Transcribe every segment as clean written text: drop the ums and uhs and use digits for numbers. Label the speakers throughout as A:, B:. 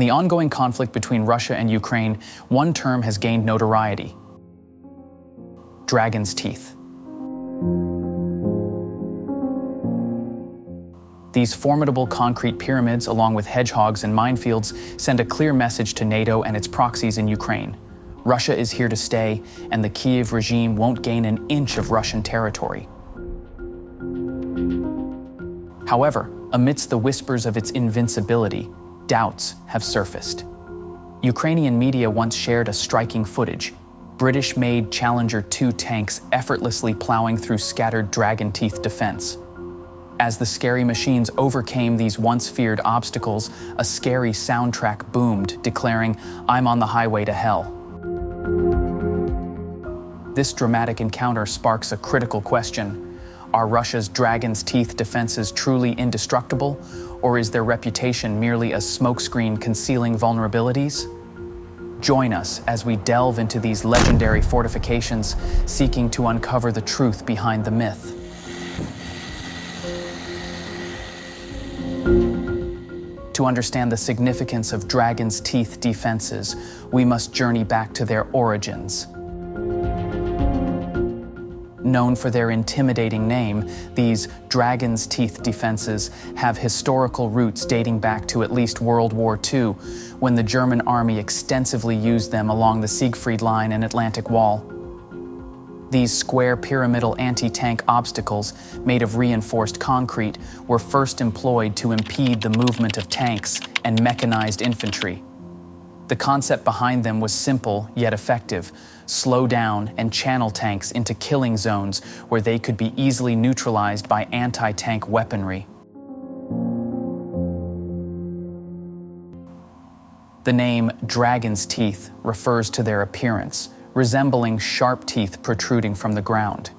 A: the ongoing conflict between Russia and Ukraine, one term has gained notoriety: dragon's teeth. These formidable concrete pyramids, along with hedgehogs and minefields, send a clear message to NATO and its proxies in Ukraine. Russia is here to stay, and the Kyiv regime won't gain an inch of Russian territory. However, amidst the whispers of its invincibility, doubts have surfaced. Ukrainian media once shared a striking footage: British-made Challenger 2 tanks effortlessly plowing through scattered dragon teeth defense. As the scary machines overcame these once feared obstacles, a scary soundtrack boomed, declaring, "I'm on the highway to hell." This dramatic encounter sparks a critical question: are Russia's dragon's teeth defenses truly indestructible, or is their reputation merely a smokescreen concealing vulnerabilities? Join us as we delve into these legendary fortifications, seeking to uncover the truth behind the myth. To understand the significance of dragon's teeth defenses, we must journey back to their origins. Known for their intimidating name, these dragon's teeth defenses have historical roots dating back to at least World War II, when the German army extensively used them along the Siegfried Line and Atlantic Wall. These square pyramidal anti-tank obstacles, made of reinforced concrete, were first employed to impede the movement of tanks and mechanized infantry. The concept behind them was simple yet effective: slow down and channel tanks into killing zones where they could be easily neutralized by anti-tank weaponry. The name dragon's teeth refers to their appearance, resembling sharp teeth protruding from the ground.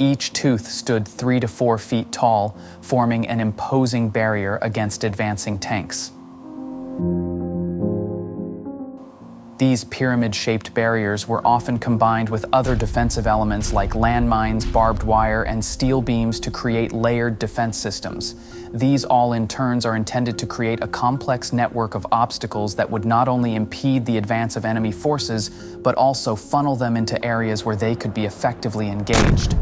A: Each tooth stood 3 to 4 feet tall, forming an imposing barrier against advancing tanks. These pyramid-shaped barriers were often combined with other defensive elements like landmines, barbed wire, and steel beams to create layered defense systems. These all in turns are intended to create a complex network of obstacles that would not only impede the advance of enemy forces, but also funnel them into areas where they could be effectively engaged.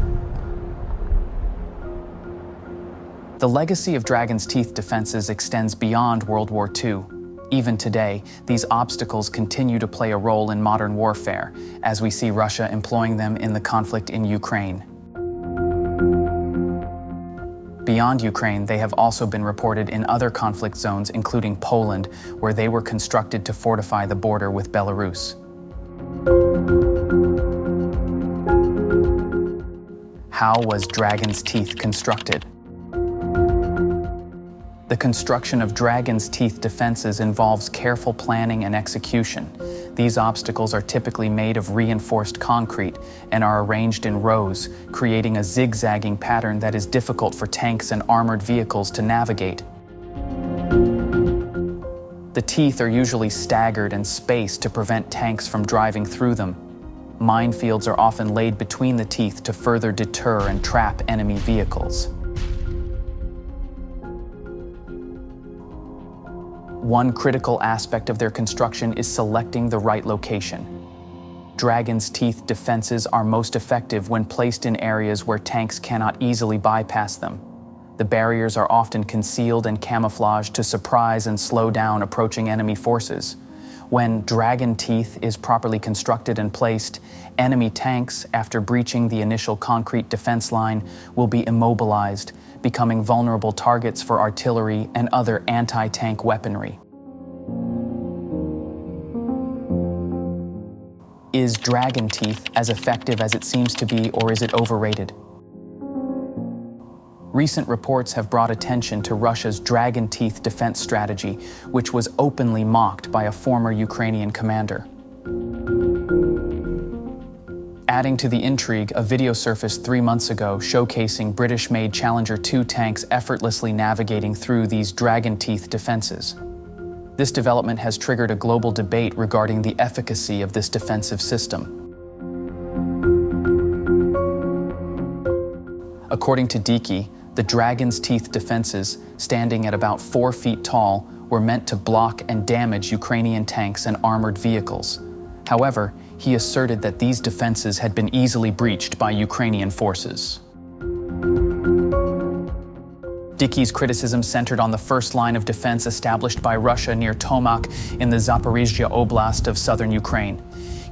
A: The legacy of dragon's teeth defenses extends beyond World War II. Even today, these obstacles continue to play a role in modern warfare, as we see Russia employing them in the conflict in Ukraine. Beyond Ukraine, they have also been reported in other conflict zones, including Poland, where they were constructed to fortify the border with Belarus. How was dragon's teeth constructed? The construction of dragon's teeth defenses involves careful planning and execution. These obstacles are typically made of reinforced concrete and are arranged in rows, creating a zigzagging pattern that is difficult for tanks and armored vehicles to navigate. The teeth are usually staggered and spaced to prevent tanks from driving through them. Minefields are often laid between the teeth to further deter and trap enemy vehicles. One critical aspect of their construction is selecting the right location. Dragon's teeth defenses are most effective when placed in areas where tanks cannot easily bypass them. The barriers are often concealed and camouflaged to surprise and slow down approaching enemy forces. When dragon teeth is properly constructed and placed, enemy tanks, after breaching the initial concrete defense line, will be immobilized, becoming vulnerable targets for artillery and other anti-tank weaponry. Is dragon teeth as effective as it seems to be, or is it overrated? Recent reports have brought attention to Russia's dragon teeth defense strategy, which was openly mocked by a former Ukrainian commander. Adding to the intrigue, a video surfaced 3 months ago showcasing British-made Challenger 2 tanks effortlessly navigating through these dragon teeth defenses. This development has triggered a global debate regarding the efficacy of this defensive system. According to Diki, the dragon's teeth defenses, standing at about 4 feet tall, were meant to block and damage Ukrainian tanks and armored vehicles. However, he asserted that these defenses had been easily breached by Ukrainian forces. Dickey's criticism centered on the first line of defense established by Russia near Tomak in the Zaporizhzhia Oblast of southern Ukraine.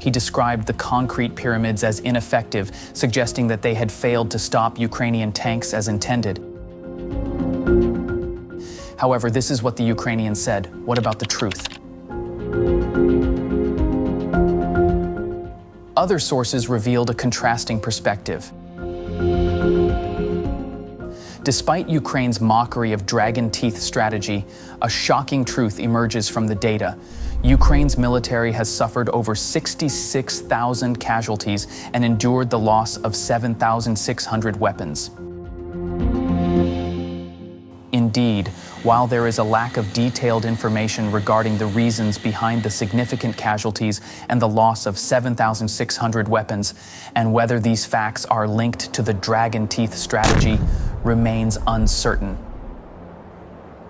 A: He described the concrete pyramids as ineffective, suggesting that they had failed to stop Ukrainian tanks as intended. However, this is what the Ukrainians said. What about the truth? Other sources revealed a contrasting perspective. Despite Ukraine's mockery of dragon teeth strategy, a shocking truth emerges from the data. Ukraine's military has suffered over 66,000 casualties and endured the loss of 7,600 weapons. Indeed, while there is a lack of detailed information regarding the reasons behind the significant casualties and the loss of 7,600 weapons, and whether these facts are linked to the dragon teeth strategy, remains uncertain.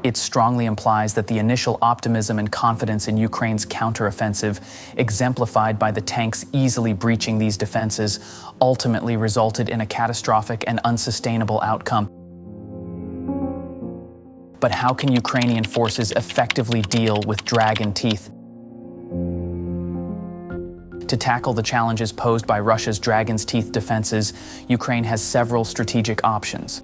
A: It strongly implies that the initial optimism and confidence in Ukraine's counteroffensive, exemplified by the tanks easily breaching these defenses, ultimately resulted in a catastrophic and unsustainable outcome. But how can Ukrainian forces effectively deal with dragon teeth? To tackle the challenges posed by Russia's dragon's teeth defenses, Ukraine has several strategic options.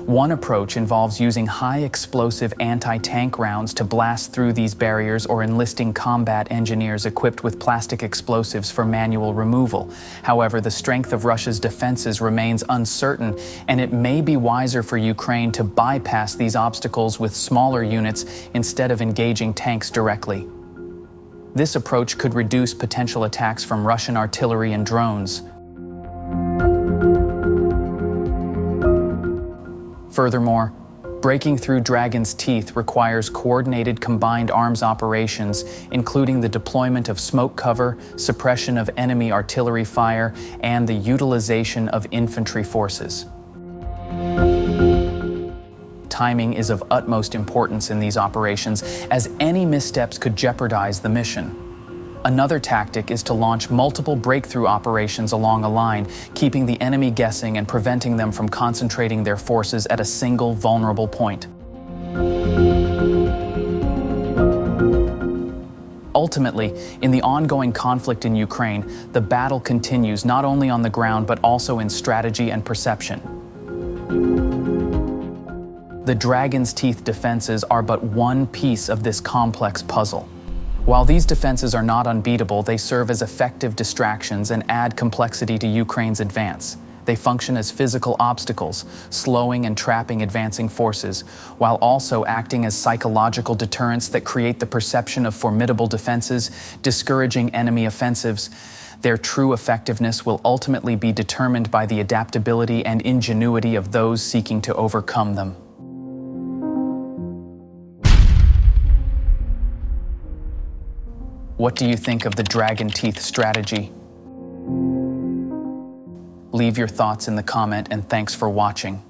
A: One approach involves using high-explosive anti-tank rounds to blast through these barriers or enlisting combat engineers equipped with plastic explosives for manual removal. However, the strength of Russia's defenses remains uncertain, and it may be wiser for Ukraine to bypass these obstacles with smaller units instead of engaging tanks directly. This approach could reduce potential attacks from Russian artillery and drones. Furthermore, breaking through dragon's teeth requires coordinated combined arms operations, including the deployment of smoke cover, suppression of enemy artillery fire, and the utilization of infantry forces. Timing is of utmost importance in these operations, as any missteps could jeopardize the mission. Another tactic is to launch multiple breakthrough operations along a line, keeping the enemy guessing and preventing them from concentrating their forces at a single vulnerable point. Ultimately, in the ongoing conflict in Ukraine, the battle continues not only on the ground but also in strategy and perception. The dragon's teeth defenses are but one piece of this complex puzzle. While these defenses are not unbeatable, they serve as effective distractions and add complexity to Ukraine's advance. They function as physical obstacles, slowing and trapping advancing forces, while also acting as psychological deterrents that create the perception of formidable defenses, discouraging enemy offensives. Their true effectiveness will ultimately be determined by the adaptability and ingenuity of those seeking to overcome them. What do you think of the dragon teeth strategy? Leave your thoughts in the comment, and thanks for watching.